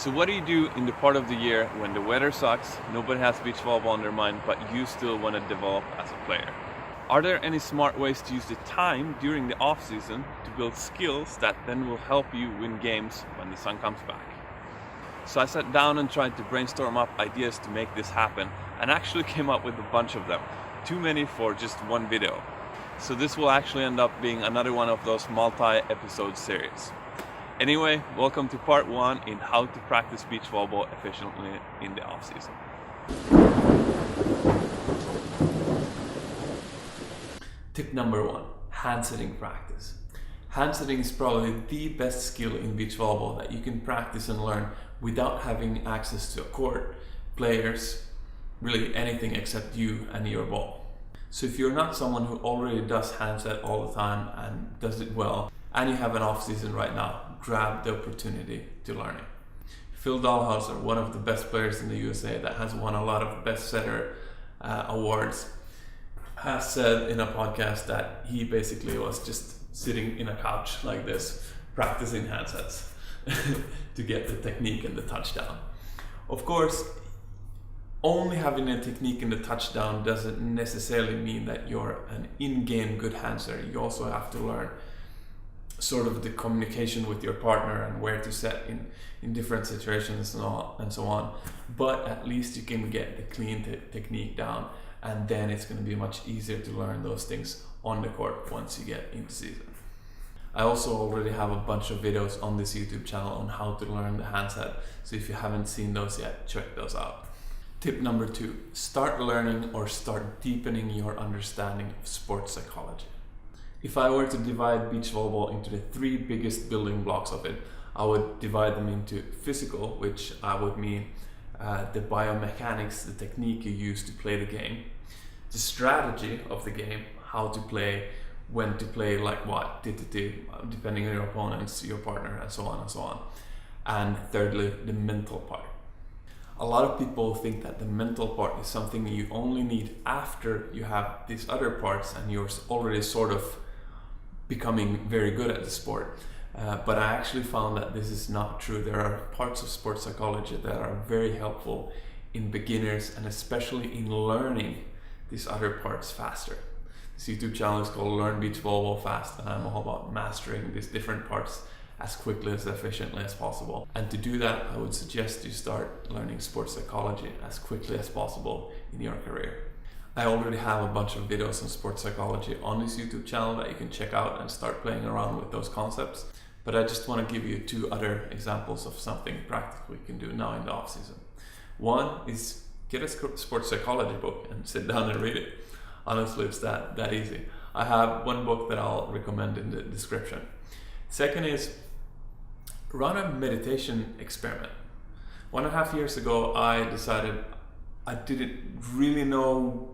So what do you do in the part of the year when the weather sucks, nobody has beach volleyball on their mind, but you still want to develop as a player? Are there any smart ways to use the time during the off-season to build skills that then will help you win games when the sun comes back? So I sat down and tried to brainstorm up ideas to make this happen, and actually came up with a bunch of them. Too many for just one video. So this will actually end up being another one of those multi-episode series. Anyway, welcome to part 1 in how to practice beach volleyball efficiently in the off-season. Tip number 1, hand setting practice. Hand setting is probably the best skill in beach volleyball that you can practice and learn without having access to a court, players, really anything except you and your ball. So if you're not someone who already does hand set all the time and does it well, and you have an off season right now, grab the opportunity to learn it. Phil Dahlhauser, one of the best players in the USA that has won a lot of best setter awards, has said in a podcast that he basically was just sitting in a couch like this, practicing hand sets to get the technique and the touchdown. Of course, only having a technique and the touchdown doesn't necessarily mean that you're an in-game good hand setter. You also have to learn sort of the communication with your partner and where to set in different situations and so on. But at least you can get the clean technique down, and then it's going to be much easier to learn those things on the court once you get into season. I also already have a bunch of videos on this YouTube channel on how to learn the hand set, so if you haven't seen those yet, check those out. Tip number 2, start learning or start deepening your understanding of sports psychology. If I were to divide beach volleyball into the 3 biggest building blocks of it, I would divide them into physical, which I would mean the biomechanics, the technique you use to play the game, the strategy of the game, how to play, when to play, like what, depending on your opponents, your partner, and so on, and thirdly, the mental part. A lot of people think that the mental part is something you only need after you have these other parts and you're already sort of becoming very good at the sport. But I actually found that this is not true. There are parts of sports psychology that are very helpful in beginners and especially in learning these other parts faster. This YouTube channel is called Learn Beach Volleyball Fast, and I'm all about mastering these different parts as quickly as efficiently as possible. And to do that, I would suggest you start learning sports psychology as quickly as possible in your career. I already have a bunch of videos on sports psychology on this YouTube channel that you can check out and start playing around with those concepts. But I just want to give you 2 other examples of something practical you can do now in the off season. One is get a sports psychology book and sit down and read it. Honestly, it's that easy. I have one book that I'll recommend in the description. Second is run a meditation experiment. 1.5 years ago, I decided I didn't really know.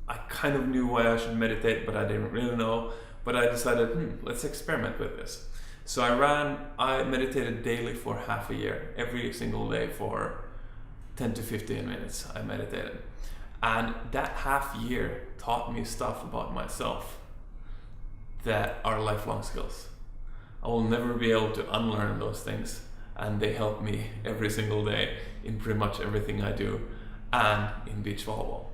I kind of knew why I should meditate, but I didn't really know. But I decided, let's experiment with this. So I meditated daily for half a year. Every single day for 10 to 15 minutes I meditated. And that half year taught me stuff about myself that are lifelong skills. I will never be able to unlearn those things, and they help me every single day in pretty much everything I do and in beach volleyball.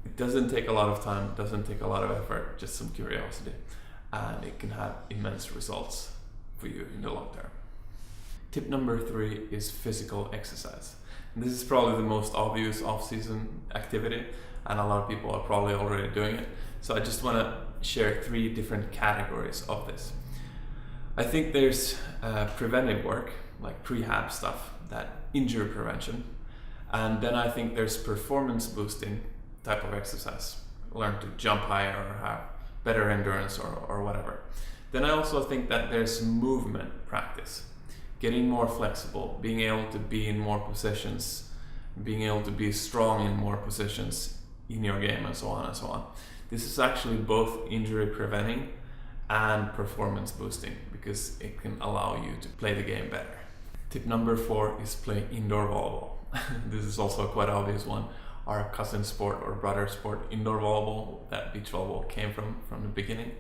It doesn't take a lot of time, doesn't take a lot of effort, just some curiosity, and it can have immense results for you in the long term. Tip number 3 is physical exercise. And this is probably the most obvious off-season activity, and a lot of people are probably already doing it. So I just want to share 3 different categories of this. I think there's preventive work, like prehab stuff, that injury prevention. And then I think there's performance boosting type of exercise. Learn to jump higher or have better endurance or whatever. Then I also think that there's movement practice. Getting more flexible, being able to be in more positions, being able to be strong in more positions in your game, and so on and so on. This is actually both injury preventing and performance boosting, because it can allow you to play the game better. Tip number 4 is play indoor volleyball. This is also a quite obvious one. Our cousin sport or brother sport, indoor volleyball, that beach volleyball came from the beginning.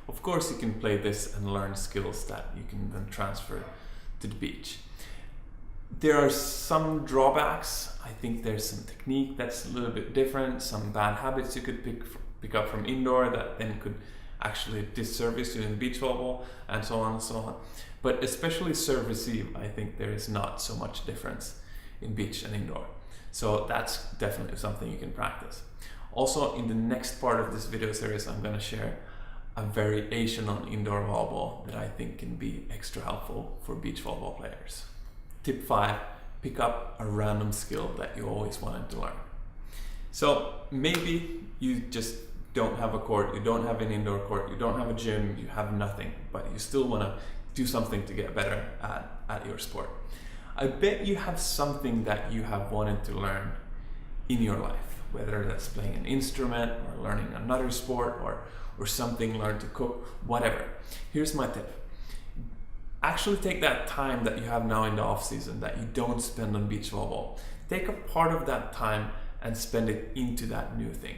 Of course you can play this and learn skills that you can then transfer to the beach. There are some drawbacks. I think there's some technique that's a little bit different, some bad habits you could pick up from indoor that then could actually disservice you in beach volleyball, and so on and so on. But especially serve receive, I think there is not so much difference in beach and indoor. So that's definitely something you can practice. Also, in the next part of this video series, I'm going to share a variation on indoor volleyball that I think can be extra helpful for beach volleyball players. Tip 5, pick up a random skill that you always wanted to learn. So maybe you just don't have a court, you don't have an indoor court, you don't have a gym, you have nothing, but you still want to do something to get better at your sport. I bet you have something that you have wanted to learn in your life, whether that's playing an instrument or learning another sport or something, learn to cook, whatever. Here's my tip. Actually take that time that you have now in the off season that you don't spend on beach volleyball. Take a part of that time and spend it into that new thing.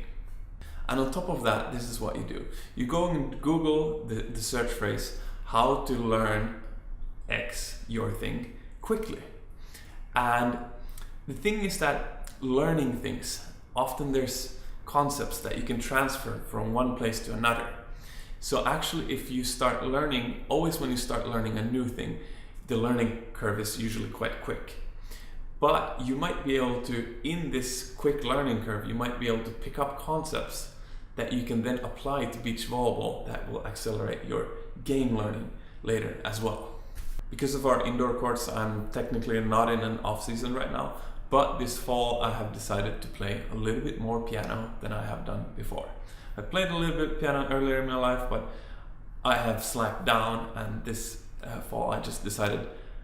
And on top of that, this is what you do. You go and Google the search phrase, how to learn X, your thing, quickly. And the thing is that learning things, often there's concepts that you can transfer from one place to another. So actually, if you start learning, always when you start learning a new thing, the learning curve is usually quite quick. But you might be able to, in this quick learning curve, you might be able to pick up concepts that you can then apply to beach volleyball that will accelerate your game learning later as well. Because of our indoor courts, I'm technically not in an off season right now, but this fall I have decided to play a little bit more piano than I have done before. I played a little bit piano earlier in my life, but I have slacked down, and this fall I just decided,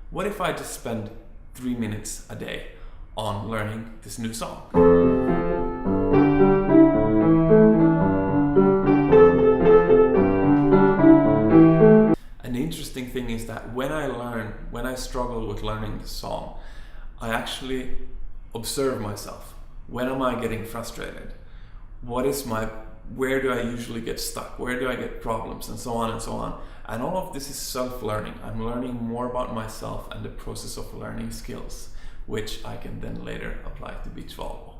what if I just spend 3 minutes a day on learning this new song? An interesting thing is that when I struggle with learning the song, I actually observe myself. When am I getting frustrated? Where do I usually get stuck? Where do I get problems? And so on and so on. And all of this is self-learning. I'm learning more about myself and the process of learning skills, which I can then later apply to beach volleyball.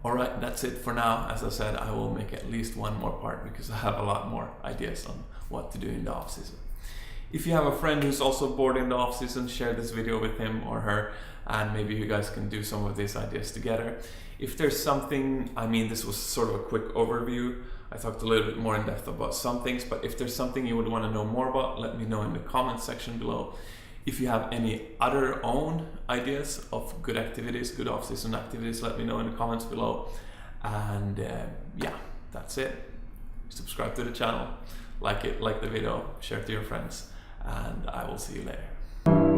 Alright, that's it for now. As I said, I will make at least one more part because I have a lot more ideas on what to do in the off season. If you have a friend who's also bored in the off season, share this video with him or her, and maybe you guys can do some of these ideas together. If there's something, this was sort of a quick overview. I talked a little bit more in depth about some things, but if there's something you would want to know more about, let me know in the comments section below. If you have any other own ideas of good activities, good off-season activities, let me know in the comments below. And yeah, that's it. Subscribe to the channel, like the video, share it to your friends, and I will see you later.